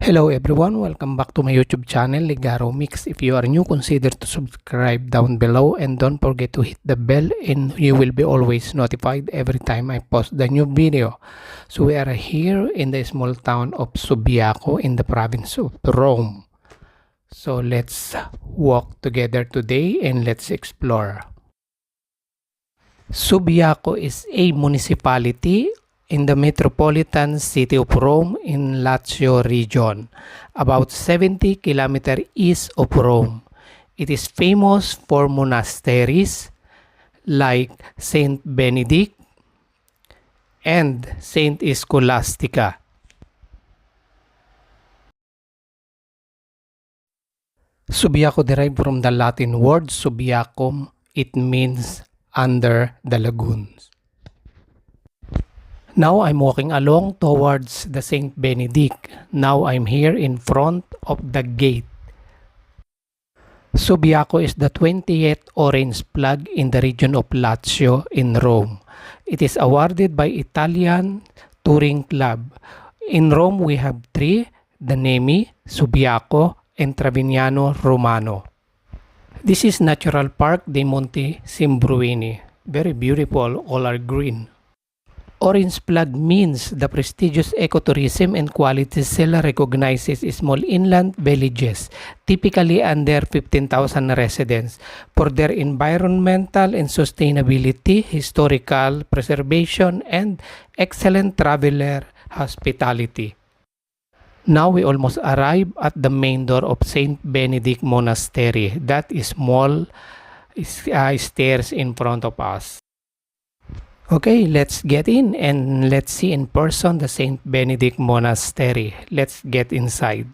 Hello everyone, welcome back to my YouTube channel, Ligaro Mix. If you are new, consider to subscribe down below and don't forget to hit the bell and you will be always notified every time I post the new video. So we are here in the small town of Subiaco in the province of Rome. So let's walk together today and let's explore. Subiaco is a municipality in the metropolitan city of Rome in Lazio region, about 70 kilometers east of Rome. It is famous for monasteries like Saint Benedict and Saint Scholastica. Subiaco derived from the Latin word subiacum. It means under the lagoons. Now I'm walking along towards the Saint Benedict. Now I'm here in front of the gate. Subiaco is the 20th orange flag in the region of Lazio in Rome. It is awarded by Italian Touring Club. In Rome we have three: the Nemi, Subiaco, and Trevignano Romano. This is Natural Park dei Monti Simbruini. Very beautiful, all are green. Orange flag means the prestigious ecotourism and quality seal recognizes small inland villages, typically under 15,000 residents, for their environmental and sustainability, historical preservation, and excellent traveler hospitality. Now we almost arrive at the main door of Saint Benedict Monastery. That is small stairs in front of us. Okay, let's get in and let's see in person the Saint Benedict Monastery. Let's get inside.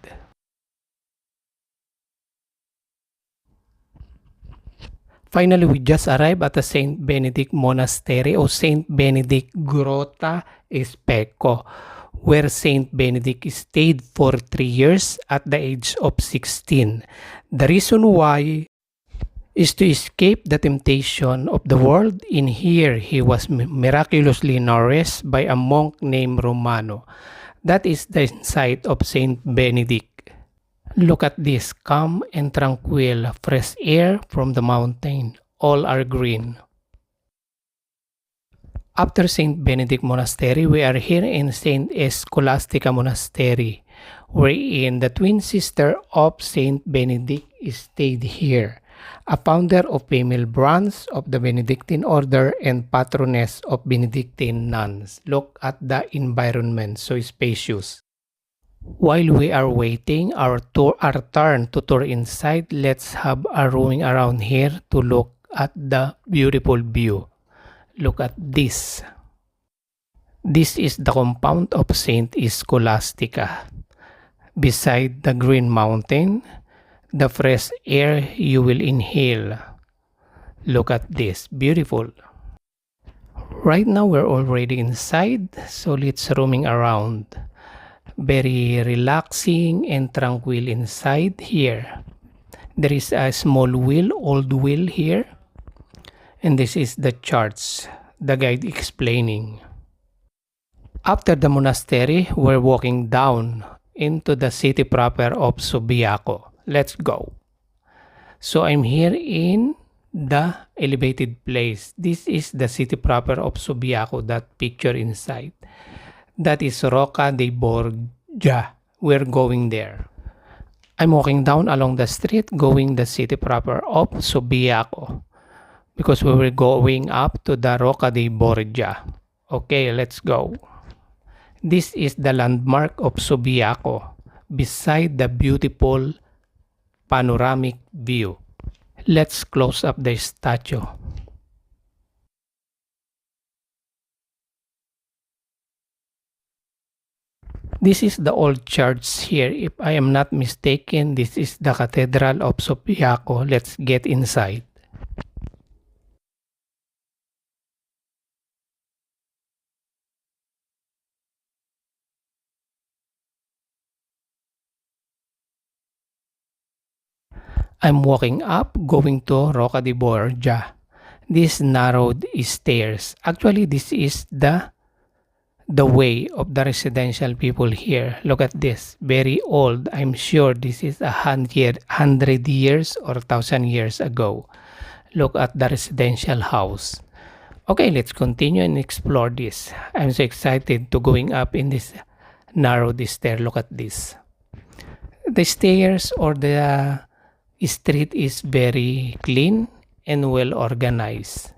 Finally, we just arrived at the Saint Benedict Monastery or Saint Benedict Grotta Specco, where Saint Benedict stayed for 3 years at the age of 16. The reason why is to escape the temptation of the world. In here, he was miraculously nourished by a monk named Romano. That is the insight of Saint Benedict. Look at this, calm and tranquil, fresh air from the mountain. All are green. After Saint Benedict Monastery, we are here in Saint Scholastica Monastery, wherein the twin sister of Saint Benedict stayed here, a founder of female branch of the Benedictine order and patroness of Benedictine nuns. Look at the environment, so spacious. While we are waiting our turn to tour inside, let's have a roaming around here to look at the beautiful view. Look at this. This is the compound of Saint Scholastica. Beside the green mountain, the fresh air you will inhale. Look at this, beautiful. Right now we're already inside, so let's roaming around. Very relaxing and tranquil inside here. There is a small wheel, old wheel here. And this is the charts, the guide explaining. After the monastery, we're walking down into the city proper of Subiaco. Let's go. So I'm here in the elevated place. This is the city proper of Subiaco, that picture inside. That is Rocca dei Borgia. We're going there. I'm walking down along the street going the city proper of Subiaco because we were going up to the Rocca dei Borgia. Okay, let's go. This is the landmark of Subiaco beside the beautiful panoramic view. Let's close up the statue. This is the old church here. If I am not mistaken, this is the Cathedral of Subiaco. Let's get inside. I'm walking up, going to Rocca dei Borgia. These narrowed stairs. Actually, this is the the way of the residential people here. Look at this, very old. I'm sure this is 100 years or 1,000 years ago. Look at the residential house. Okay, let's continue and explore this. I'm so excited to going up in this narrow stair. Look at this. The stairs or the street is very clean and well organized.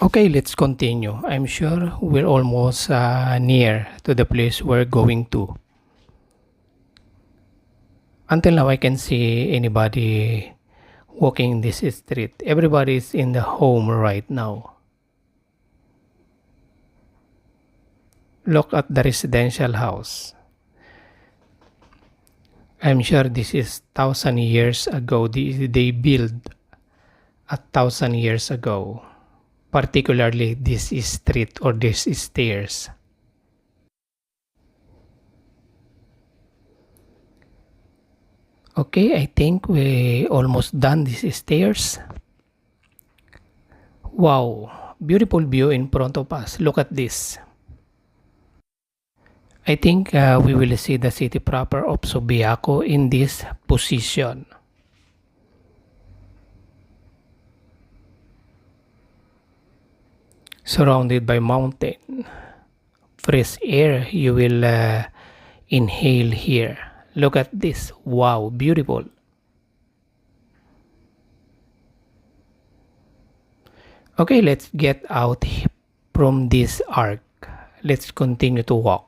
Okay, let's continue. I'm sure we're almost near to the place we're going to. Until now, I can see anybody walking this street. Everybody's in the home right now. Look at the residential house. I'm sure this is 1,000 years ago. They built 1,000 years ago. Particularly this street or these stairs. Okay, I think we almost done these stairs. Wow, beautiful view in front of us. Look at this. I think we will see the city proper of Subiaco in this position. Surrounded by mountain. Fresh air you will inhale here. Look at this. Wow, beautiful. Okay, let's get out from this arc. Let's continue to walk.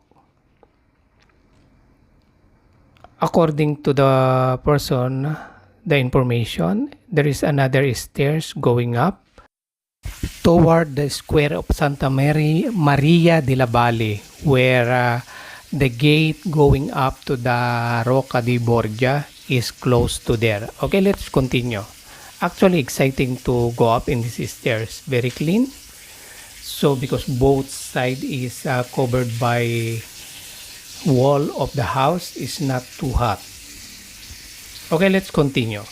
According to the person, the information, there is another stairs going up toward the square of Santa Maria de la Valle, where the gate going up to the Rocca di Borgia is close to there. Okay, let's continue. Actually exciting to go up in these stairs. Very clean. So because both side is covered by wall of the house, is not too hot. Okay, let's continue.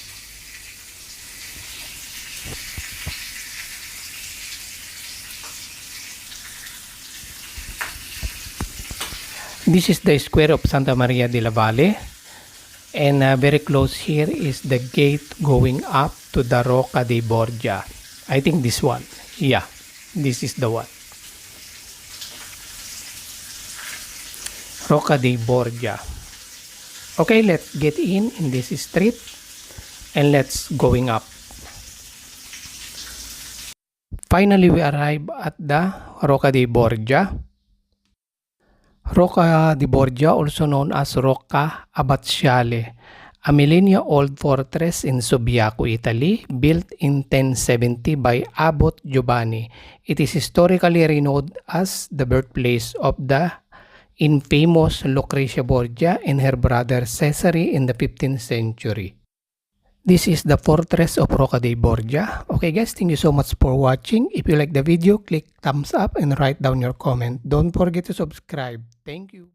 This is the square of Santa Maria de la Valle, and very close here is the gate going up to the Rocca di Borgia. I think this one. Yeah, this is the one. Rocca di Borgia. Okay, let's get in this street and let's going up. Finally, we arrive at the Rocca di Borgia. Rocca di Borgia, also known as Rocca Abbaziale, a millennia-old fortress in Subiaco, Italy, built in 1070 by Abbot Giovanni. It is historically renowned as the birthplace of the infamous Lucrezia Borgia and her brother Cesare in the 15th century. This is the fortress of Rocca di Borgia. Okay guys, thank you so much for watching. If you like the video, click thumbs up and write down your comment. Don't forget to subscribe. Thank you.